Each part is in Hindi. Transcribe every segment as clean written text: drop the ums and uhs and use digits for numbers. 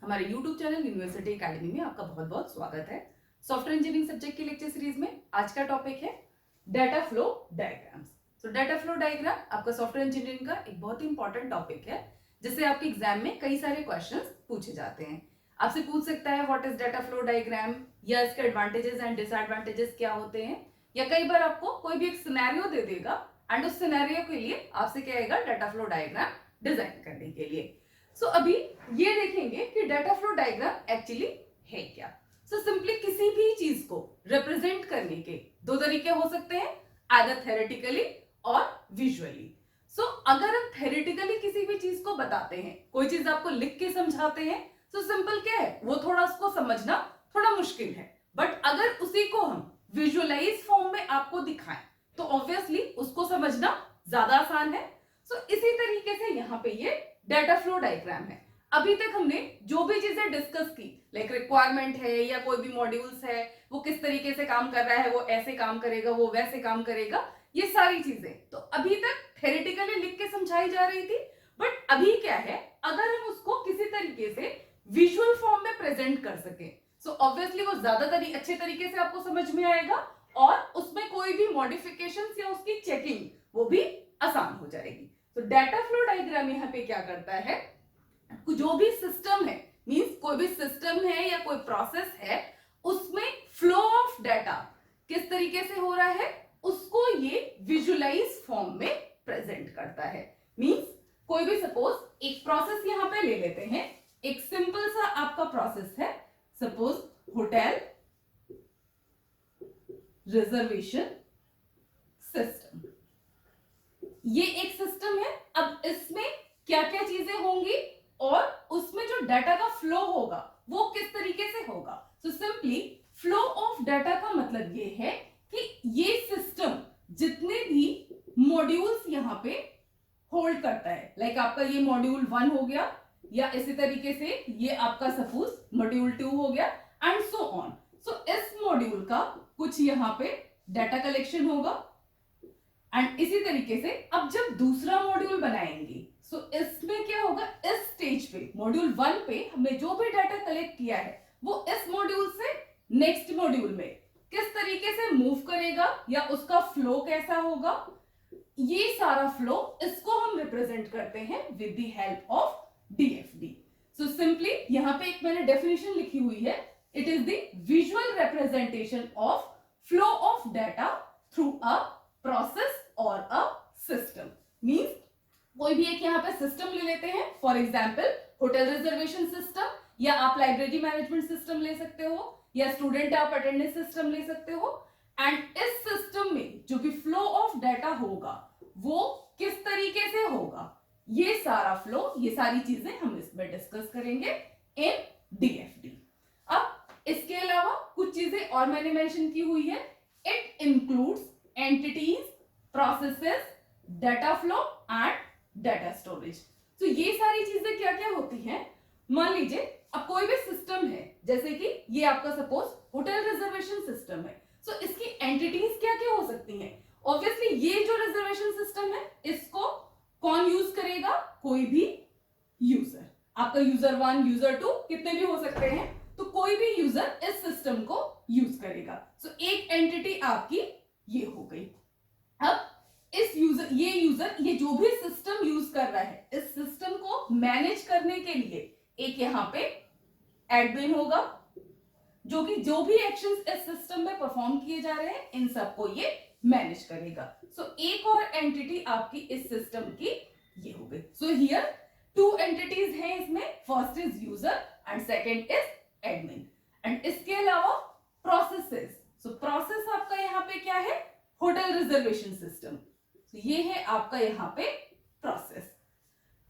हमारे YouTube चैनल यूनिवर्सिटी एकेडमी में आपका बहुत बहुत स्वागत है। सॉफ्टवेयर इंजीनियरिंग सब्जेक्ट की लेक्चर सीरीज में आज का टॉपिक है डाटा फ्लो डायग्राम्स। तो डाटा फ्लो डायग्राम आपका सॉफ्टवेयर इंजीनियरिंग का एक बहुत ही इंपॉर्टेंट टॉपिक है, जिससे आपके एग्जाम में कई सारे क्वेश्चंस पूछे जाते हैं। आपसे पूछ सकता है what is data flow diagram, या इसके एडवांटेजेस एंड डिसएडवांटेजेस क्या होते हैं, या कई बार आपको कोई भी एक सिनेरियो दे देगा एंड उस सिनेरियो के लिए आपसे क्या आएगा, डाटा फ्लो डायग्राम डिजाइन करने के लिए। सो अभी ये देखेंगे कि डाटा फ्लो डायग्राम एक्चुअली है क्या। सो सिंपली किसी भी चीज को रिप्रेजेंट करने के दो तरीके हो सकते हैं, आइदर थ्योरेटिकली और विजुअली। सो अगर हम थ्योरेटिकली किसी भी चीज को बताते हैं, कोई चीज आपको लिख के समझाते हैं, तो सिंपल क्या है, वो थोड़ा उसको समझना थोड़ा मुश्किल है। बट अगर उसी को हम विजुअलाइज फॉर्म में आपको दिखाएं तो ऑब्वियसली उसको समझना ज्यादा आसान है। सो इसी तरीके से यहाँ पे ये डाटा फ्लो डायग्राम है। अभी तक हमने जो भी चीजें डिस्कस की, लाइक रिक्वायरमेंट है या कोई भी मॉड्यूल्स है, वो किस तरीके से काम कर रहा है, वो ऐसे काम करेगा, वो वैसे काम करेगा, ये सारी चीजें तो अभी तक थ्योरेटिकली लिख के समझाई जा रही थी। बट अभी क्या है, अगर हम उसको किसी तरीके से विजुअल फॉर्म में प्रेजेंट कर सके, सो ऑब्वियसली वो ज्यादा अच्छे तरीके से आपको समझ में आएगा और उसमें कोई भी मॉडिफिकेशंस या उसकी चेकिंग वो भी आसान हो जाएगी। तो डाटा फ्लो डायग्राम यहाँ पे क्या करता है, जो भी सिस्टम है, मींस कोई भी सिस्टम है या कोई प्रोसेस है, उसमें फ्लो ऑफ डाटा किस तरीके से हो रहा है उसको ये विजुअलाइज फॉर्म में प्रेजेंट करता है। मींस कोई भी सपोज एक प्रोसेस यहां पे ले लेते हैं, एक सिंपल सा आपका प्रोसेस है, सपोज होटल रिजर्वेशन सिस्टम। ये एक सिस्टम है। अब इसमें क्या क्या चीजें होंगी और उसमें जो डाटा का फ्लो होगा वो किस तरीके से होगा। So simply flow of data का मतलब ये है कि ये सिस्टम जितने भी मॉड्यूल्स यहां पे होल्ड करता है, लाइक आपका ये मॉड्यूल 1 हो गया, या इसी तरीके से ये आपका सपोज मॉड्यूल 2 हो गया एंड सो ऑन। सो इस मॉड्यूल का कुछ यहां पे डाटा कलेक्शन होगा एंड इसी तरीके से अब जब दूसरा मॉड्यूल बनाएंगे, सो इसमें क्या होगा, इस स्टेज पे मॉड्यूल 1 पे हमने जो भी डाटा कलेक्ट किया है वो इस मॉड्यूल से नेक्स्ट मॉड्यूल में किस तरीके से मूव करेगा या उसका फ्लो कैसा होगा, ये सारा फ्लो इसको हम रिप्रेजेंट करते हैं with the help of DFD. So simply यहां पे एक मैंने डेफिनेशन लिखी हुई है, it is the visual representation of flow of data through a process और अ सिस्टम। मींस कोई भी एक यहाँ पे सिस्टम ले लेते हैं, for example hotel reservation system, या आप लाइब्रेरी मैनेजमेंट सिस्टम ले सकते हो, या स्टूडेंट आप अटेंडेंस सिस्टम ले सकते हो। एंड इस सिस्टम में जो भी फ्लो ऑफ डाटा होगा वो किस तरीके से होगा, ये सारा फ्लो, ये सारी चीजें हम इसमें डिस्कस करेंगे इन डीएफडी। अब इसके अलावा कुछ चीजें और मैंने मेंशन की हुई है, it includes entities, processes, data flow and data storage. तो ये सारी चीजें क्या क्या होती हैं, मान लीजिए अब कोई भी सिस्टम है, जैसे कि ये आपका सपोज होटल रिजर्वेशन सिस्टम है, सो इसकी एंटिटीज क्या क्या हो सकती हैं। ऑब्वियसली ये जो रिजर्वेशन सिस्टम है इसको कौन यूज करेगा, कोई भी यूजर, आपका यूजर 1 यूजर 2 कितने भी हो सकते हैं, तो कोई भी यूजर इस सिस्टम को यूज करेगा। सो एक एंटिटी आपकी ये हो गई। अब इस यूजर ये जो भी सिस्टम यूज कर रहा है, इस सिस्टम को मैनेज करने के लिए एक यहां पे एडमिन होगा, जो कि जो भी एक्शंस इस सिस्टम में परफॉर्म किए जा रहे हैं इन सबको ये मैनेज करेगा। सो एक और एंटिटी आपकी इस सिस्टम की ये हो गई। सो हियर 2 एंटिटीज हैं इसमें, first is user and second is admin. And इसके अलावा प्रोसेसेस, सो प्रोसेस आपका यहाँ पे क्या है, होटल रिजर्वेशन सिस्टम, तो ये है आपका यहाँ पे प्रोसेस।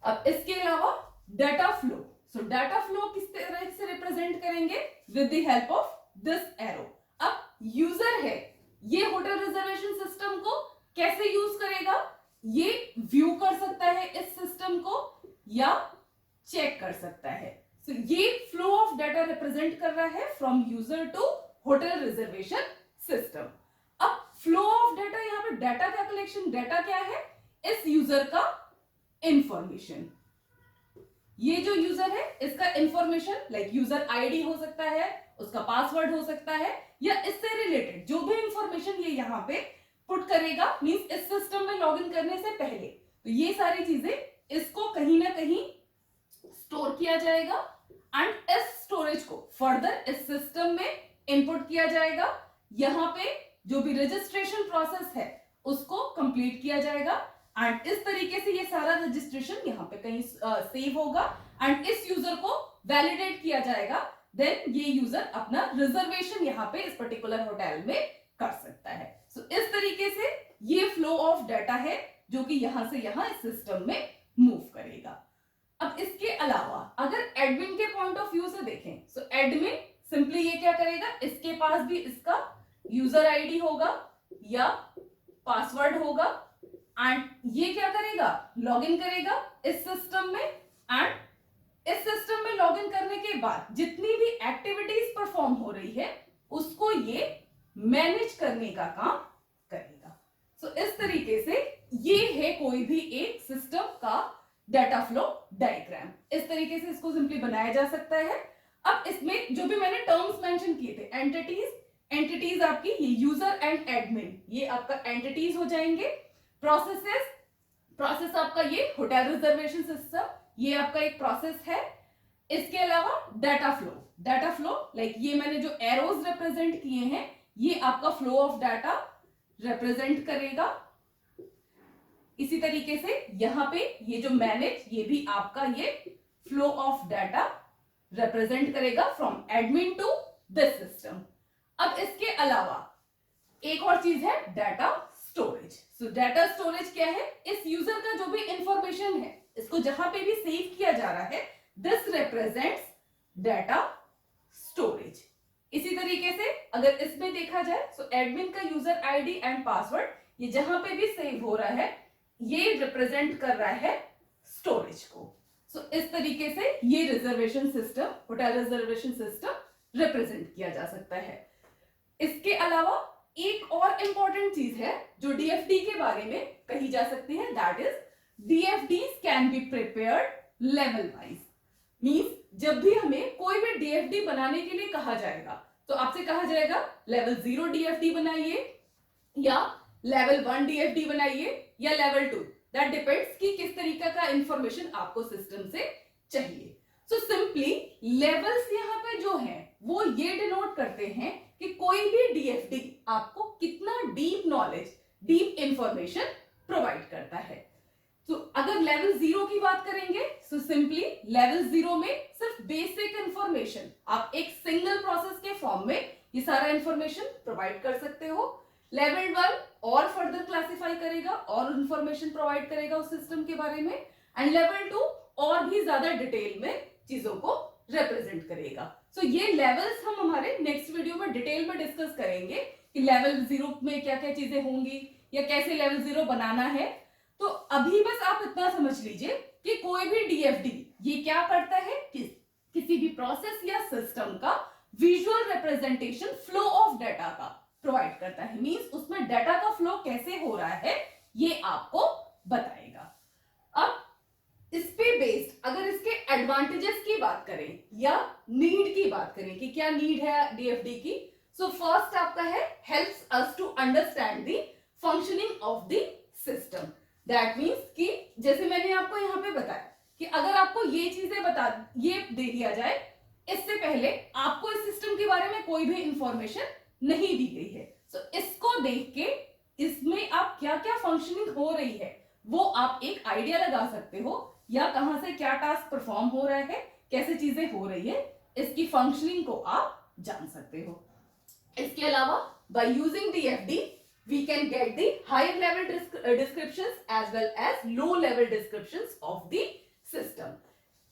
अब इसके अलावा डाटा फ्लो, सो डाटा फ्लो किस तरह से रिप्रेजेंट करेंगे, with the help of this arrow. अब यूजर है, ये होटल रिजर्वेशन सिस्टम को कैसे यूज करेगा, ये व्यू कर सकता है इस सिस्टम को या चेक कर सकता है। सो ये फ्लो ऑफ डाटा रिप्रेजेंट कर रहा है from user to hotel reservation system. अब फ्लो ऑफ डाटा, यहाँ पे डाटा का कलेक्शन, डाटा क्या है, इस यूजर का इंफॉर्मेशन। ये जो यूजर है इसका इंफॉर्मेशन लाइक यूजर आईडी हो सकता है, उसका पासवर्ड हो सकता है, या इससे रिलेटेड जो भी इंफॉर्मेशन ये यहाँ पे पुट करेगा, मींस इस सिस्टम में लॉगिन करने से पहले, तो ये सारी चीजें इसको कहीं ना कहीं स्टोर किया जाएगा एंड इस स्टोरेज को फर्दर इस सिस्टम में इनपुट किया जाएगा। यहाँ पे जो भी रजिस्ट्रेशन प्रोसेस है उसको कंप्लीट किया जाएगा एंड इस तरीके से ये सारा रजिस्ट्रेशन यहाँ पे कहीं सेव होगा एंड इस यूजर को वैलिडेट किया जाएगा। देन ये यूजर अपना रिजर्वेशन यहाँ पे इस पर्टिकुलर होटल में कर सकता है। सो इस तरीके से ये फ्लो ऑफ डाटा है जो कि यहां से यहां इस सिस्टम में मूव करेगा। अब इसके अलावा अगर एडमिन के पॉइंट ऑफ व्यू से देखें, सो एडमिन सिंपली ये क्या करेगा, इसके पास भी इसका यूजर आईडी होगा या पासवर्ड होगा एंड ये क्या करेगा, लॉगिन करेगा इस सिस्टम में एंड इस सिस्टम में लॉगिन करने के बाद जितनी भी एक्टिविटीज परफॉर्म हो रही है उसको ये मैनेज करने का काम करेगा। सो इस तरीके से ये है कोई भी एक सिस्टम का डाटा फ्लो डायग्राम। इस तरीके से इसको सिंपली बनाया जा सकता है। अब इसमें जो भी मैंने टर्म्स मेंशन किए थे, एंटिटीज आपकी ये यूजर एंड एडमिन, ये आपका एंटिटीज हो जाएंगे। प्रोसेस आपका ये होटल रिजर्वेशन सिस्टम, ये आपका एक प्रोसेस है। इसके अलावा डाटा फ्लो लाइक ये मैंने जो एरोज रिप्रेजेंट किए हैं ये आपका फ्लो ऑफ डाटा रिप्रेजेंट करेगा। इसी तरीके से यहां पे ये जो मैनेज, ये भी आपका ये फ्लो ऑफ डाटा रिप्रेजेंट करेगा from admin to this system. अब इसके अलावा एक और चीज है data storage. So data storage क्या है, इस यूजर का जो भी इंफॉर्मेशन है इसको जहां पे भी सेव किया जा रहा है, दिस रिप्रेजेंट्स डाटा स्टोरेज। इसी तरीके से अगर इसमें देखा जाए, सो एडमिन का यूजर आईडी एंड पासवर्ड ये जहां पे भी सेव हो रहा है ये रिप्रेजेंट कर रहा है स्टोरेज को। सो इस तरीके से ये reservation system, hotel reservation system represent किया जा सकता है। इसके अलावा एक और इंपॉर्टेंट चीज है जो डीएफडी के बारे में कही जा सकती है, that is DFDs can be prepared level wise. Means जब भी हमें कोई भी डीएफडी बनाने के लिए कहा जाएगा तो आपसे कहा जाएगा लेवल 0 डीएफडी बनाइए या लेवल 1 डीएफडी बनाइए या लेवल 2, दैट डिपेंड्स कि किस तरीके का इंफॉर्मेशन आपको सिस्टम से चाहिए। सो सिंपली लेवल्स यहाँ पे जो है वो ये डिनोट करते हैं कि कोई भी डीएफडी आपको कितना deep knowledge, deep information provide करता है। तो अगर लेवल 0 की बात करेंगे, सो सिंपली लेवल 0 में सिर्फ बेसिक इंफॉर्मेशन आप एक सिंगल प्रोसेस के फॉर्म में ये सारा इंफॉर्मेशन प्रोवाइड कर सकते हो। लेवल 1 और फर्दर क्लासिफाई करेगा और इंफॉर्मेशन प्रोवाइड करेगा उस सिस्टम के बारे में, एंड लेवल 2 और भी ज्यादा डिटेल में चीजों को रिप्रेजेंट करेगा। सो ये लेवल्स हम हमारे नेक्स्ट वीडियो में डिटेल में डिस्कस करेंगे कि लेवल 0 में क्या क्या चीजें होंगी या कैसे लेवल 0 बनाना है। तो अभी बस आप इतना समझ लीजिए कि कोई भी डीएफडी ये क्या करता है, किसी भी प्रोसेस या सिस्टम का visual representation flow of data का प्रोवाइड करता है। मींस उसमें डाटा का फ्लो कैसे हो रहा है ये आपको बताएगा। अब इस पे बेस्ड अगर इसके एडवांटेजेस की बात करें या नीड की बात करें कि क्या नीड है डीएफडी की, सो फर्स्ट आपका है helps us to understand the functioning of the system. That means कि जैसे मैंने आपको यहाँ पे बताया कि अगर आपको ये चीजें ये दे दिया जाए, इससे पहले आपको इस सिस्टम के बारे में कोई भी इंफॉर्मेशन नहीं दी गई है, सो इसको देख के इसमें आप क्या क्या फंक्शनिंग हो रही है वो आप एक आइडिया लगा सकते हो, या कहां से क्या टास्क परफॉर्म हो रहा है, कैसे चीजें हो रही है, इसकी फंक्शनिंग को आप जान सकते हो। इसके अलावा by using DFD we can get the higher level descriptions as well as low level descriptions of the system.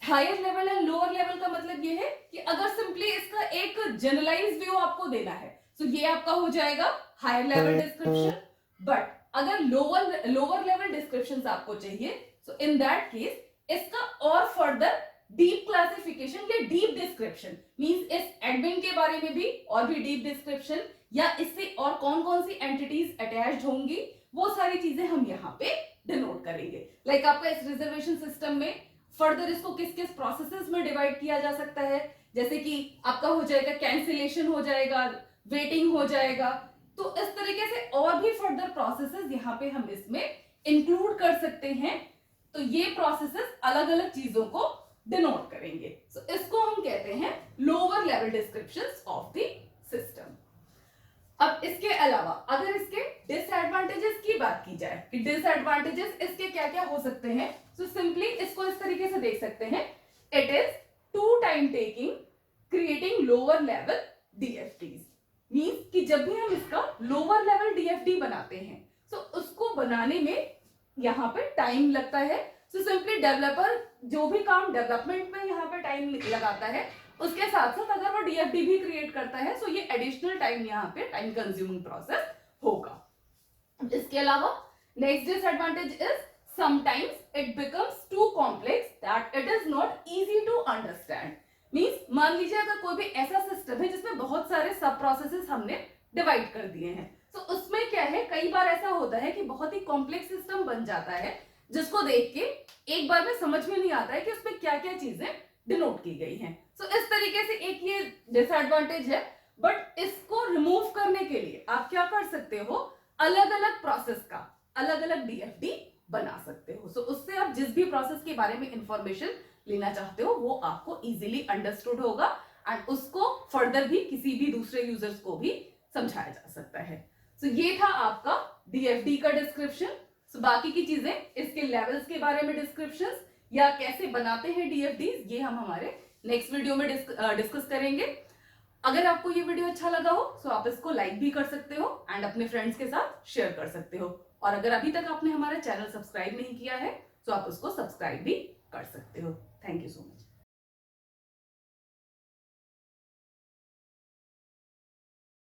Higher level and lower level का मतलब ये है कि अगर सिंपली इसका एक जनरलाइज व्यू आपको देना है, तो ये आपका हो जाएगा हायर लेवल डिस्क्रिप्शन। बट अगर लोअर लेवल डिस्क्रिप्शन आपको चाहिए, तो इन दैट केस इसका और फर्दर डीप क्लासिफिकेशन या डीप डिस्क्रिप्शन, मींस इस एडमिन के बारे में भी और भी डीप डिस्क्रिप्शन, या इससे और कौन कौन सी एंटिटीज अटैच्ड होंगी, वो सारी चीजें हम यहाँ पे डिनोट करेंगे। लाइक आपका इस रिजर्वेशन सिस्टम में फर्दर इसको किस किस प्रोसेसेस में डिवाइड किया जा सकता है, जैसे कि आपका हो जाएगा कैंसिलेशन हो जाएगा, वेटिंग हो जाएगा। तो इस तरीके से और भी फर्दर प्रोसेसेस यहाँ पे हम इसमें इंक्लूड कर सकते हैं। तो ये प्रोसेसेस अलग अलग चीजों को डिनोट करेंगे। सो इसको हम कहते हैं lower level descriptions of the system. अब इसके अलावा अगर इसके डिसएडवांटेजेस की बात की जाए कि डिसएडवांटेजेस इसके क्या क्या हो सकते हैं, तो सिंपली इसको इस तरीके से देख सकते हैं, it is too time taking creating lower level DFDs. Means कि जब भी हम इसका लोअर लेवल डीएफडी बनाते हैं तो उसको बनाने में यहाँ पे टाइम लगता है। सो सिंपली डेवलपर जो भी काम डेवलपमेंट में यहाँ पे टाइम लगाता है, उसके साथ साथ अगर वो डीएफडी भी क्रिएट करता है तो ये एडिशनल टाइम यहाँ पे टाइम कंज्यूमिंग प्रोसेस होगा। इसके अलावा next disadvantage is sometimes it becomes too complex that it is not easy to understand. Means मान लीजिए अगर कोई भी ऐसा सिस्टम है जिसमें बहुत सारे सब प्रोसेसेस हमने डिवाइड कर दिए हैं, तो उसमें क्या है, कई बार ऐसा होता है कि बहुत ही कॉम्प्लेक्स सिस्टम बन जाता है जिसको देख के एक बार में समझ में नहीं आता है कि उसमें क्या क्या चीजें डिनोट की गई हैं। सो इस तरीके से एक ये डिसएडवांटेज है। बट इसको रिमूव करने के लिए आप क्या कर सकते हो, अलग अलग प्रोसेस का अलग अलग डीएफडी बना सकते हो। सो उससे आप जिस भी प्रोसेस के बारे में इंफॉर्मेशन लेना चाहते हो वो आपको इजीली अंडरस्टूड होगा एंड उसको फर्दर भी किसी भी दूसरे यूजर्स को भी समझाया जा सकता है। सो ये था आपका डीएफडी का डिस्क्रिप्शन। सो बाकी की चीजें, इसके लेवल्स के बारे में डिस्क्रिप्शंस या कैसे बनाते हैं डीएफडीज, ये हम हमारे नेक्स्ट वीडियो में डिस्कस करेंगे। अगर आपको ये वीडियो अच्छा लगा हो तो आप इसको लाइक भी कर सकते हो एंड अपने फ्रेंड्स के साथ शेयर कर सकते हो। और अगर अभी तक आपने हमारा चैनल सब्सक्राइब नहीं किया है तो आप उसको सब्सक्राइब भी कर सकते हो। Thank you so much.